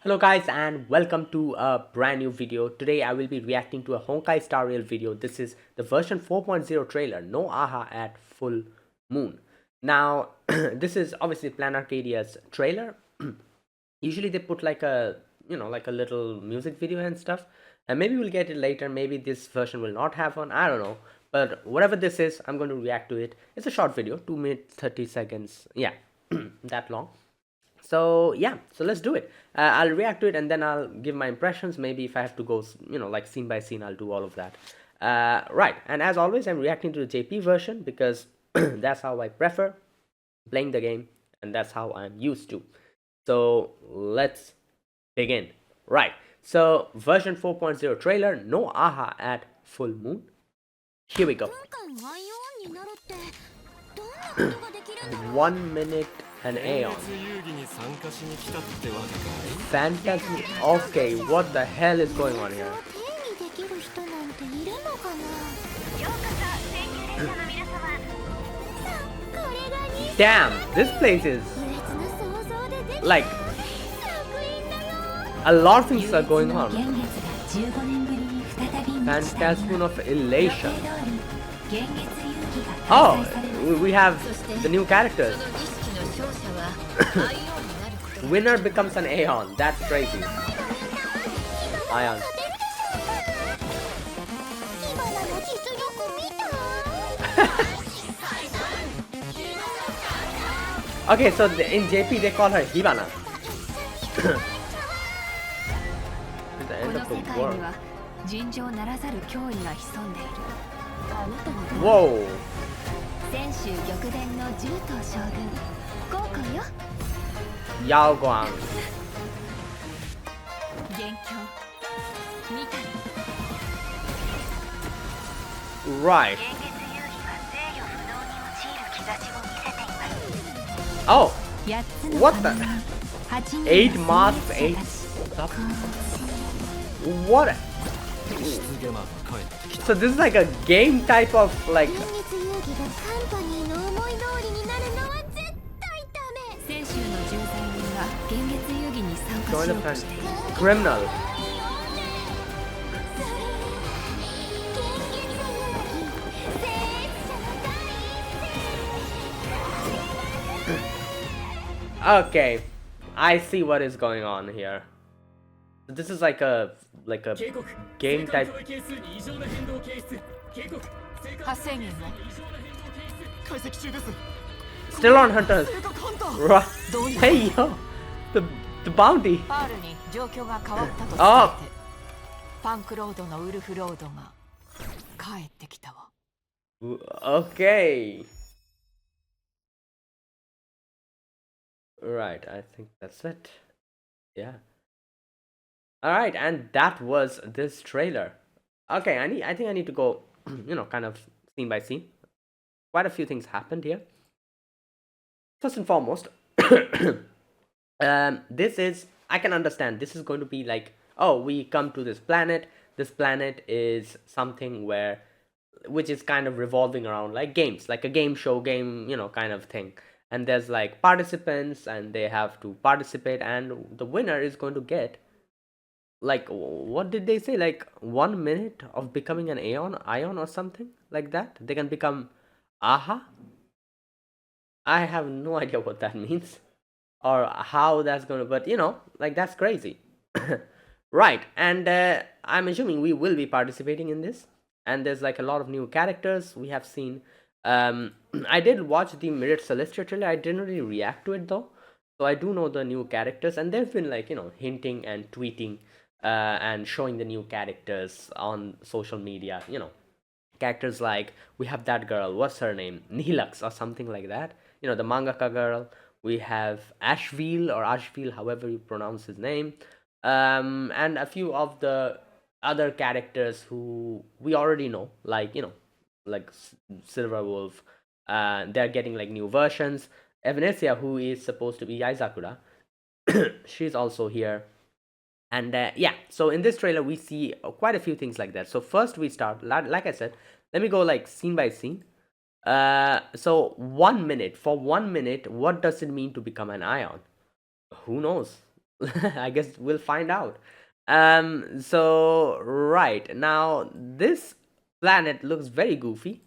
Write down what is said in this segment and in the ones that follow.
Hello guys and welcome to a brand new video. Today I will be reacting to a Honkai Star Rail video. This is the version 4.0 trailer, no aha at full moon. Now this is obviously Plan Arcadia's trailer. Usually they put like a like a little music video and stuff, and maybe we'll get it later. Maybe this version will not have one, I don't know, but whatever this is, I'm going to react to it. It's a short video, 2 minutes 30 seconds, yeah. That long. So yeah, so let's do it. I'll react to it and then I'll give my impressions. Maybe if I have to go like scene by scene, I'll do all of that. Right, and as always, I'm reacting to the JP version because that's how I prefer playing the game and that's how I'm used to. So let's begin. Right, so version 4.0 trailer, no aha at full moon. Here we go. 1 minute an Aeon. Fantasy. Okay, what the hell is going on here? Damn, this place is like a lot of things are going on. Phantasm of Elation. Oh, we have the new characters. Winner becomes an Aeon. That's crazy. Ion. Okay, so in JP they call her Hibana. It's the end of the world. Whoa. Yao Guang. Right. Oh, what the? 8 masks, 8 stuff. What? So this is like a game type of like. Join the plan. Criminal. Okay, I see what is going on here. This is like a game type. Still on hunters. Hey yo, the bounty. Oh. Okay. Right, I think that's it. Yeah. Alright, and that was this trailer. Okay, I think I need to go, kind of scene by scene. Quite a few things happened here. First and foremost, this is, I can understand, this is going to be like, oh, we come to this planet. This planet is something which is kind of revolving around like games, like a game show game, kind of thing. And there's like participants and they have to participate and the winner is going to get like, what did they say, like 1 minute of becoming an ion or something like that. They can become aha. I have no idea what that means or how that's gonna, but like that's crazy. Right, and I'm assuming we will be participating in this, and there's like a lot of new characters we have seen. I did watch the Mirror Celestia trailer. I didn't really react to it though, so I do know the new characters, and they've been like hinting and tweeting and showing the new characters on social media. Characters like, we have that girl, what's her name, Nihilux or something like that, the mangaka girl. We have Ashville, however you pronounce his name, and a few of the other characters who we already know, like like Silver Wolf. They're getting like new versions. Evanesia, who is supposed to be Yaizakura, she's also here. And yeah, so in this trailer we see quite a few things like that. So first we start, like I said, let me go like scene by scene. So 1 minute, for 1 minute, what does it mean to become an ion? Who knows? I guess we'll find out. So right now, this planet looks very goofy.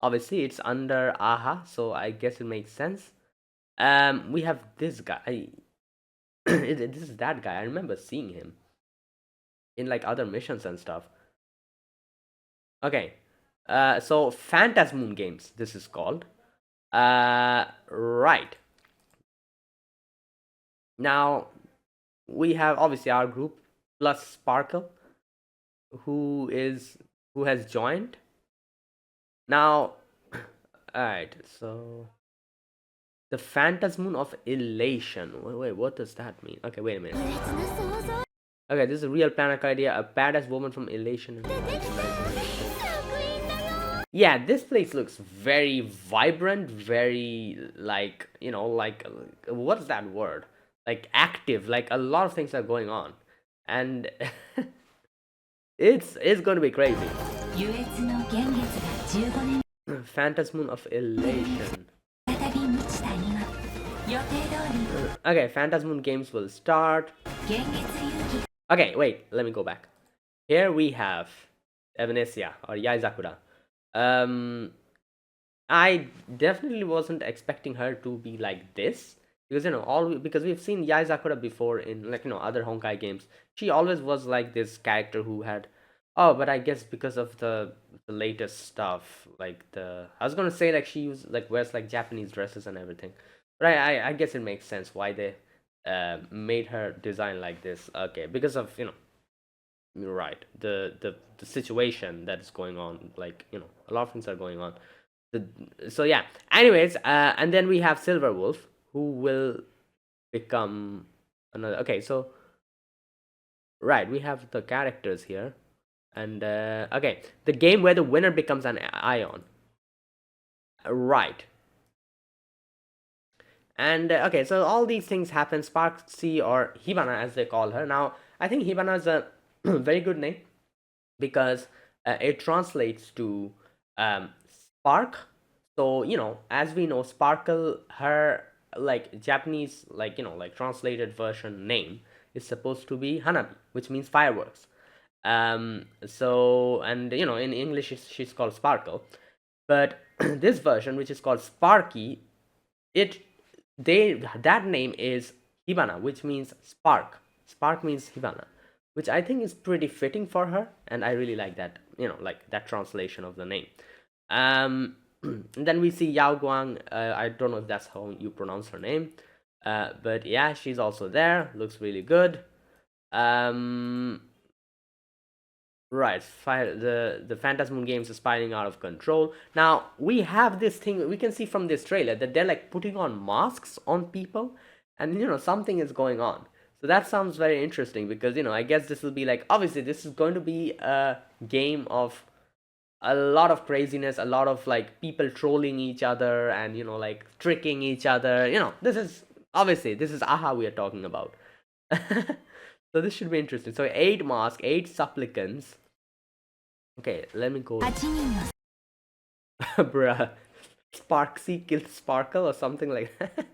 Obviously, it's under Aha, so I guess it makes sense. We have this guy. This is that guy. I remember seeing him in like other missions and stuff. Okay. So Phantasmoon Games, this is called. Right. Now we have obviously our group plus Sparkle, who is who has joined. Now, alright, so the Phantasmoon of Elation. Wait, what does that mean? Okay, wait a minute. Okay, this is a real planet idea. A badass woman from Elation. Yeah, this place looks very vibrant, very like, like what's that word? Like active, like a lot of things are going on. And it's going to be crazy. Phantasmoon of Elation. Okay, Phantasmoon games will start. Okay, wait, let me go back. Here we have Evanesia or Yaizakura. I definitely wasn't expecting her to be like this because because we've seen Yaizakura before in like other Honkai games. She always was like this character who had but I guess because of the latest stuff, like I was gonna say like she wears like Japanese dresses and everything, but I guess it makes sense why they made her design like this. Okay, because of right the situation that is going on, like a lot of things are going on. So yeah, anyways, and then we have Silver Wolf, who will become another. Okay, so right, we have the characters here, and okay, the game where the winner becomes an ion. Right. And okay, so all these things happen. Sparksy, or Hibana as they call her. Now I think Hibana is a very good name because it translates to spark. So as we know, Sparkle, her like Japanese like translated version name is supposed to be Hanabi, which means fireworks. So, and in English she's called Sparkle, but this version, which is called Sparky, that name is Hibana, which means spark. Spark means Hibana, which I think is pretty fitting for her, and I really like that, like that translation of the name. Then we see Yao Guang. I don't know if that's how you pronounce her name, but yeah, she's also there. Looks really good. Right, the Phantasmoon games is spiraling out of control. Now we have this thing we can see from this trailer that they're like putting on masks on people, and something is going on. So that sounds very interesting because I guess this will be like, obviously this is going to be a game of a lot of craziness, a lot of like people trolling each other and like tricking each other. This is Aha we are talking about. So this should be interesting. So 8 masks, 8 supplicants. Okay, let me go. Bruh. Sparksy killed Sparkle or something like that.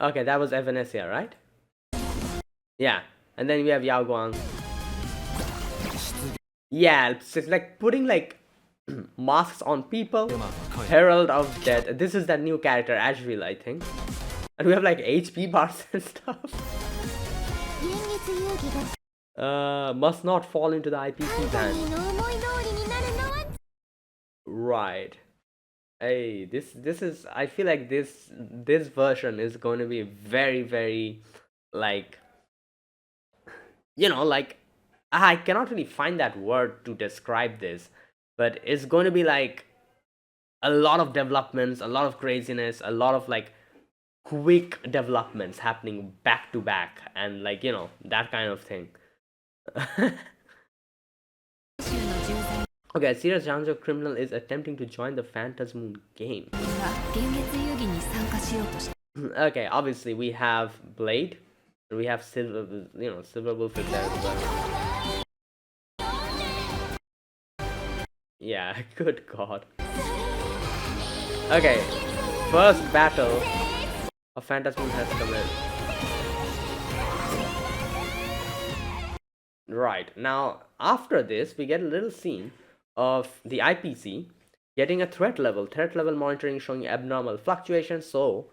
Okay, that was Evanesia, right? Yeah, and then we have Yao Guang. Yeah, it's like putting like masks on people. Herald of Death. This is that new character, Ashville, I think. And we have like HP bars and stuff. Must not fall into the IPC's hand. Right. Hey, this is, I feel like this version is going to be very, very like like I cannot really find that word to describe this, but it's going to be like a lot of developments, a lot of craziness, a lot of like quick developments happening back to back, and like that kind of thing. Okay, a serious Janjo criminal is attempting to join the Phantasmoon game. Okay, obviously we have Blade, and we have Silver, Silver Wolf there as well. Yeah, good god. Okay, first battle of Phantasm has come in. Right, now after this we get a little scene of the IPC getting a threat level monitoring showing abnormal fluctuations. So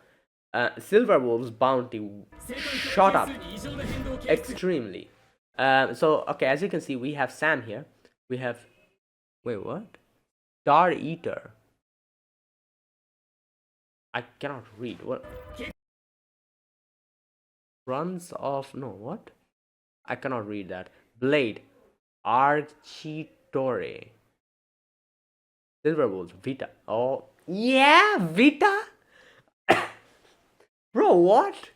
Silverwolf's bounty shot up extremely. So okay, as you can see, we have Sam here. We have, wait, what? Star Eater. I cannot read. What? Runs off. No, what? I cannot read that. Blade. Architore. Silverwolf. Vita. Oh, yeah, Vita? Bro, what?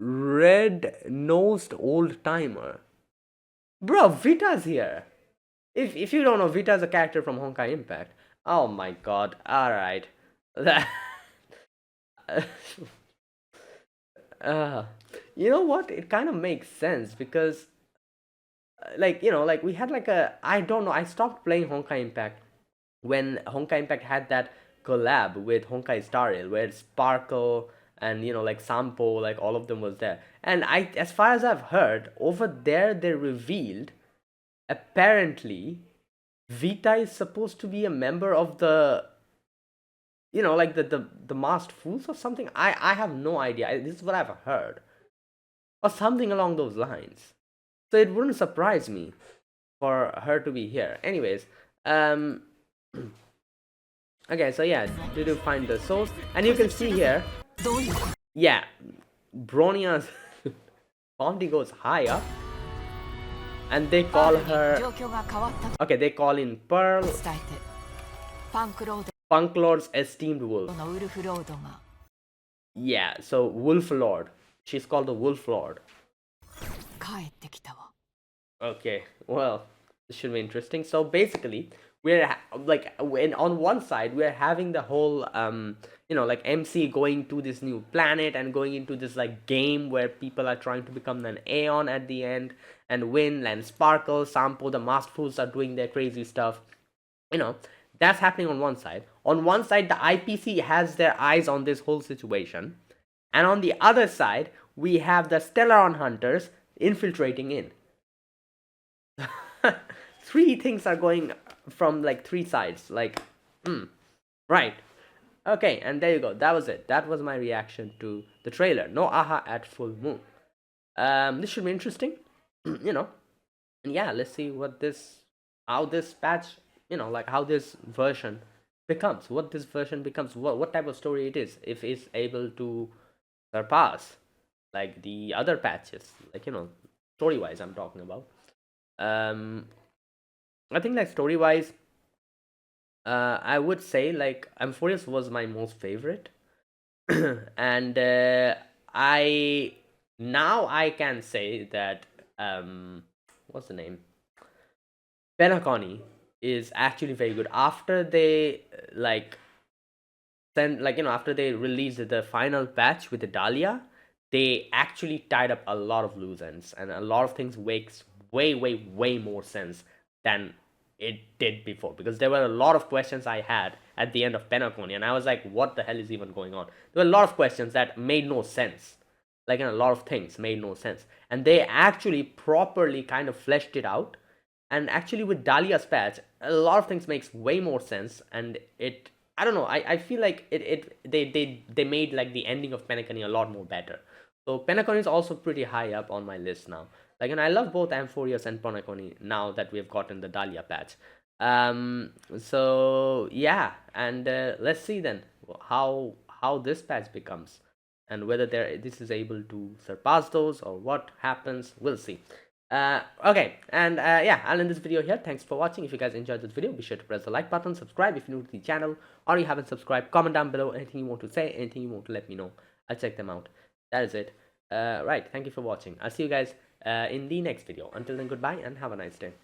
Red-nosed old-timer. Bro, Vita's here. If you don't know, Vita's a character from Honkai Impact. Oh my god. Alright. You know what? It kind of makes sense because, like, like we had like I don't know, I stopped playing Honkai Impact when Honkai Impact had that collab with Honkai Star Rail where Sparkle and, like Sampo, like all of them was there. And as far as I've heard, over there they revealed apparently Vita is supposed to be a member of the, like the masked fools or something. I have no idea. This is what I've heard, or something along those lines. So it wouldn't surprise me for her to be here. Anyways, okay, so yeah, did you find the source? And you can see here, yeah, Bronia's bounty goes high up, and they call her, okay, they call in Pearl, Punk Lord's esteemed wolf. Yeah, so Wolf Lord. She's called the Wolf Lord. Okay, well, this should be interesting. So basically, we're like, on one side we're having the whole like MC going to this new planet and going into this like game where people are trying to become an Aeon at the end and win, and Sparkle, Sampo, the masked fools are doing their crazy stuff. That's happening on one side. On one side, the IPC has their eyes on this whole situation, and on the other side we have the Stellaron hunters infiltrating in. Three things are going from like three sides, like right. Okay, and there you go. That was it. That was my reaction to the trailer. No aha at full moon. This should be interesting. And yeah, let's see how this patch, like how this version becomes, what type of story it is, if it's able to surpass like the other patches, like, story wise I'm talking about. I think like story wise, I would say like Amphorius was my most favorite. And I can say that what's the name, Penacony is actually very good. After they after they released the final patch with the Dahlia, they actually tied up a lot of loose ends, and a lot of things makes way more sense than it did before, because there were a lot of questions I had at the end of Penacony, and I was like, what the hell is even going on? There were a lot of questions that made no sense, like, and a lot of things made no sense, and they actually properly kind of fleshed it out. And actually with Dahlia's patch, a lot of things makes way more sense, and I don't know, I feel like they made like the ending of Penacony a lot more better. So Penacony is also pretty high up on my list now. Like, and I love both Amphorius and Penacony now that we have gotten the Dahlia patch. So yeah, and let's see then how this patch becomes, and whether this is able to surpass those or what happens. We'll see. Okay, and yeah, I'll end this video here. Thanks for watching. If you guys enjoyed this video, be sure to press the like button, subscribe if you're new to the channel, or you haven't subscribed. Comment down below anything you want to say, anything you want to let me know. I'll check them out. That is it. Right, thank you for watching. I'll see you guys in the next video. Until then, goodbye and have a nice day.